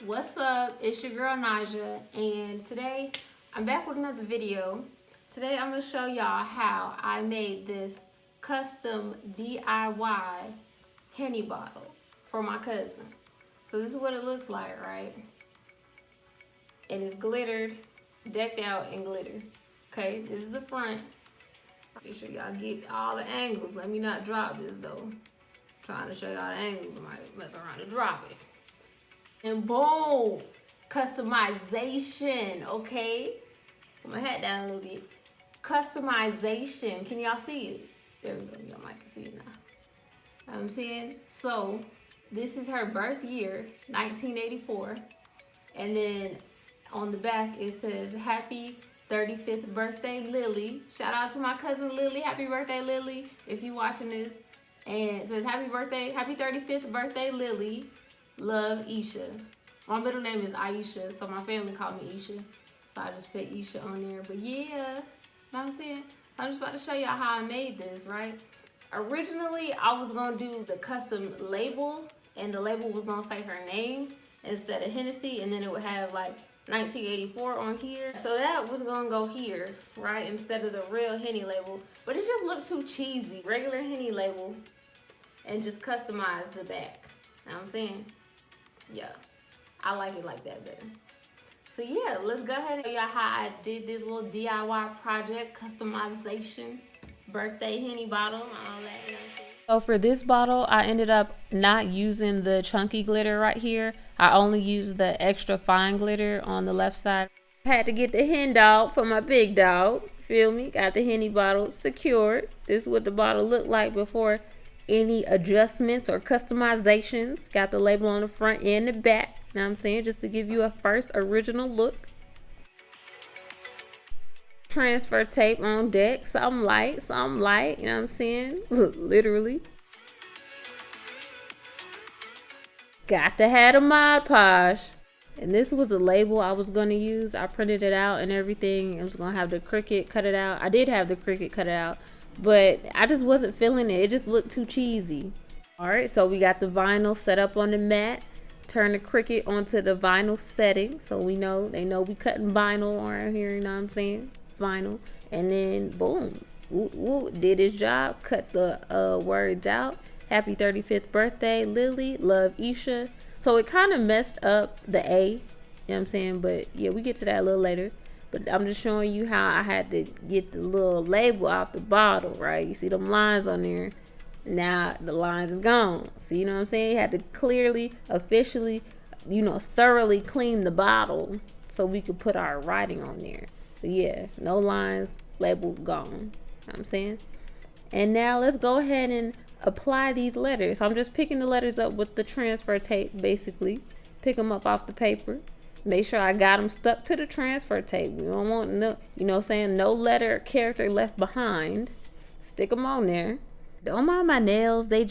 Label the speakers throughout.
Speaker 1: What's up? It's your girl Naja, and today I'm back with another video. Today I'm going to show y'all how I made this custom DIY Henny bottle for my cousin. So this is what it looks like, right? And it's glittered, decked out in glitter. Okay, this is the front. Make sure y'all get all the angles. Let me not drop this though. Trying to show y'all the angles, I might mess around and drop it. And boom, customization, okay? Put my hat down a little bit. Customization, can y'all see it? There we go, y'all might can see it now. I'm saying, so this is her birth year, 1984. And then on the back it says, happy 35th birthday, Lily. Shout out to my cousin Lily, happy birthday, Lily, if you watching this. And it says, happy birthday, happy 35th birthday, Lily. Love, Isha. My middle name is Aisha, so my family called me Isha. So I just put Isha on there. But yeah, you know what I'm saying? So I'm just about to show y'all how I made this, right? Originally, I was going to do the custom label, and the label was going to say her name instead of Hennessy, and then it would have like 1984 on here. So that was going to go here, right, instead of the real Henny label. But it just looked too cheesy. Regular Henny label, and just customize the back. You know what I'm saying? Yeah, I like it like that better. So yeah, let's go ahead and show y'all how I did this little DIY project, customization, birthday Henny bottle, all that, you know what I'm saying? So for this bottle, I ended up not using the chunky glitter right here. I only used the extra fine glitter on the left side. I had to get the hen dog for my big dog, feel me? Got the Henny bottle secured. This is what the bottle looked like before any adjustments or customizations. Got the label on the front and the back. Know what I'm saying? Just to give you a first original look. Transfer tape on deck. Something light, you know what I'm saying? Literally. Got to have a Mod Podge. And this was the label I was going to use. I printed it out and everything. I was going to have the Cricut cut it out. I did have the Cricut cut it out, but I just wasn't feeling it. It just looked too cheesy. All right, so we got the vinyl set up on the mat. Turn the Cricut onto the vinyl setting, so they know we cutting vinyl around here, you know what I'm saying? Vinyl. And then boom, did his job, cut the words out. Happy 35th birthday, Lily. Love, Isha. So it kind of messed up the A, you know what I'm saying? But yeah, we get to that a little later. But I'm just showing you how I had to get the little label off the bottle, right? You see them lines on there. Now the lines is gone. So you know what I'm saying? You had to clearly, officially, thoroughly clean the bottle so we could put our writing on there. So yeah, no lines, label gone. You know what I'm saying? And now let's go ahead and apply these letters. So I'm just picking the letters up with the transfer tape, basically. Pick them up off the paper. Make sure I got them stuck to the transfer tape. We don't want no, no letter or character left behind. Stick them on there. Don't mind my nails, they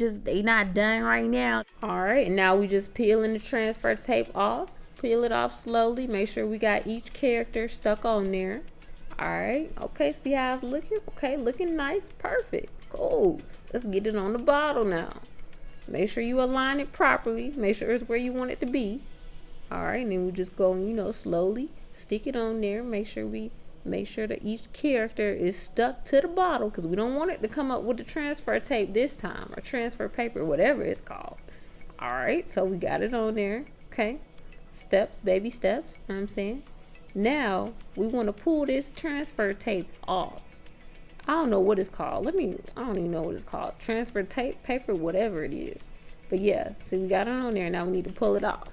Speaker 1: not done right now. All right, and now we just peeling the transfer tape off. Peel it off slowly. Make sure we got each character stuck on there. All right, okay, see how it's looking? Okay, looking nice, perfect, cool. Let's get it on the bottle now. Make sure you align it properly. Make sure it's where you want it to be. All right, and then we just go, slowly stick it on there. Make sure that each character is stuck to the bottle, because we don't want it to come up with the transfer tape this time, or transfer paper, whatever it's called. All right, so we got it on there. Okay, steps, baby steps, you know what I'm saying? Now we want to pull this transfer tape off. I don't know what it's called. I don't even know what it's called. Transfer tape, paper, whatever it is. But yeah, see, we got it on there. Now we need to pull it off.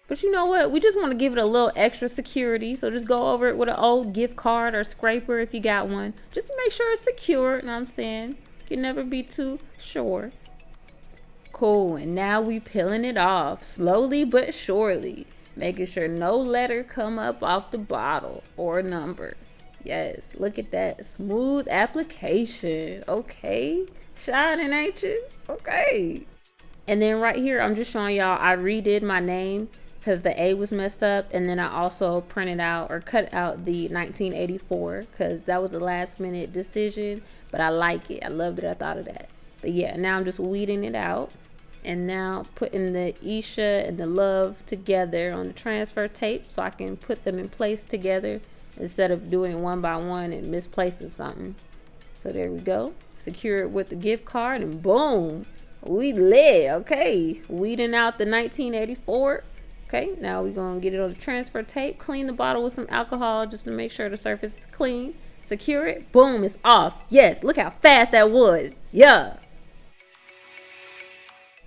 Speaker 1: But you know what? We just want to give it a little extra security. So just go over it with an old gift card or scraper if you got one. Just to make sure it's secure, you know what I'm saying? You can never be too sure. Cool, and now we peeling it off. Slowly but surely. Making sure no letter come up off the bottle or number. Yes, look at that. Smooth application. Okay. Shining, ain't you? Okay. And then right here, I'm just showing y'all I redid my name, because the A was messed up, and then I also printed out or cut out the 1984, because that was a last minute decision, but I like it. I love that I thought of that. But yeah, now I'm just weeding it out. And now putting the Isha and the love together on the transfer tape so I can put them in place together instead of doing one by one and misplacing something. So there we go. Secure it with the gift card and boom, we lit. Okay, weeding out the 1984. Okay, now we're gonna get it on the transfer tape, clean the bottle with some alcohol just to make sure the surface is clean. Secure it, boom, it's off. Yes, look how fast that was. Yeah.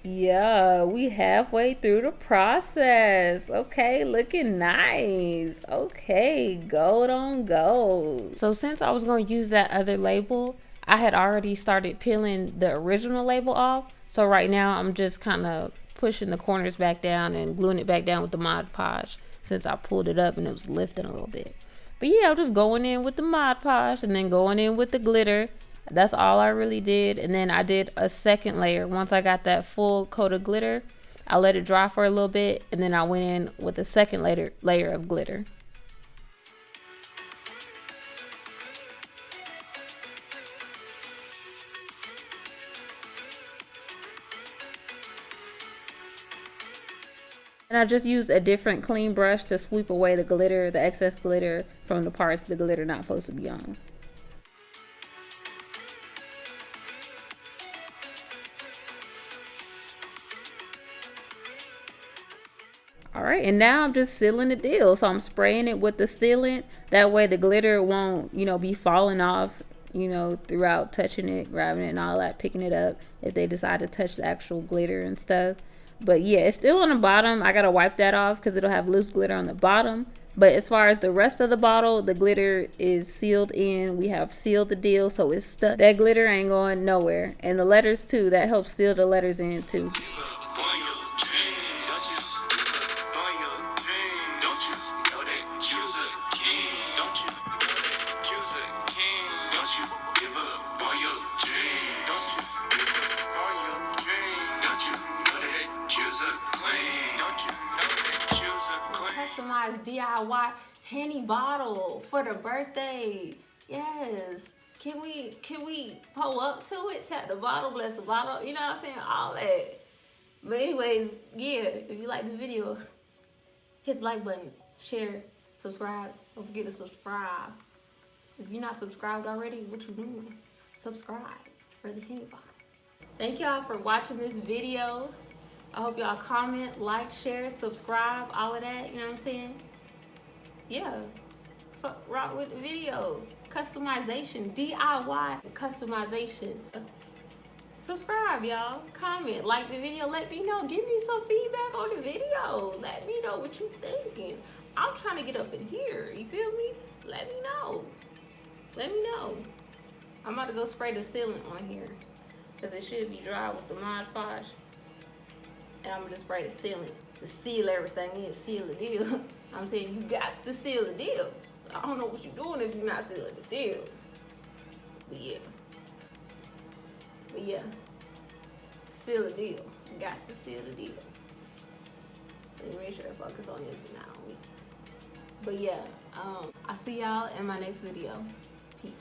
Speaker 1: Yeah, we halfway through the process. Okay, looking nice. Okay, gold on gold. So since I was going to use that other label, I had already started peeling the original label off. So right now I'm just kind of pushing the corners back down and gluing it back down with the Mod Podge since I pulled it up and it was lifting a little bit. But yeah, I'm just going in with the Mod Podge and then going in with the glitter. That's all I really did. And then I did a second layer. Once I got that full coat of glitter, I let it dry for a little bit, and then I went in with a second layer of glitter. And I just used a different clean brush to sweep away the glitter, the excess glitter from the parts the glitter not supposed to be on. All right, and now I'm just sealing the deal. So I'm spraying it with the sealant. That way the glitter won't, be falling off, throughout touching it, grabbing it and all that, picking it up if they decide to touch the actual glitter and stuff. But yeah, it's still on the bottom. I gotta wipe that off because it'll have loose glitter on the bottom. But as far as the rest of the bottle, the glitter is sealed in. We have sealed the deal, so it's stuck. That glitter ain't going nowhere. And the letters too, that helps seal the letters in too. Customized DIY Henny bottle for the birthday. Yes. Can we pull up to it? Tap the bottle, bless the bottle. You know what I'm saying? All that. But anyways, yeah, if you like this video, hit the like button, share, subscribe. Don't forget to subscribe. If you're not subscribed already, what you doing? Subscribe for the Henny bottle. Thank y'all for watching this video. I hope y'all comment, like, share, subscribe, all of that. You know what I'm saying? Yeah. Rock with the video. Customization. DIY customization. Subscribe, y'all. Comment. Like the video. Let me know. Give me some feedback on the video. Let me know what you thinking. I'm trying to get up in here. You feel me? Let me know. Let me know. I'm about to go spray the sealant on here, because it should be dry with the Mod Podge. And I'm gonna just spray the sealant to seal everything in, seal the deal. I'm saying you got to seal the deal. I don't know what you're doing if you're not sealing the deal. But yeah. Seal the deal. You got to seal the deal. Let me make sure I focus on this and not on me. But yeah, I'll see y'all in my next video. Peace.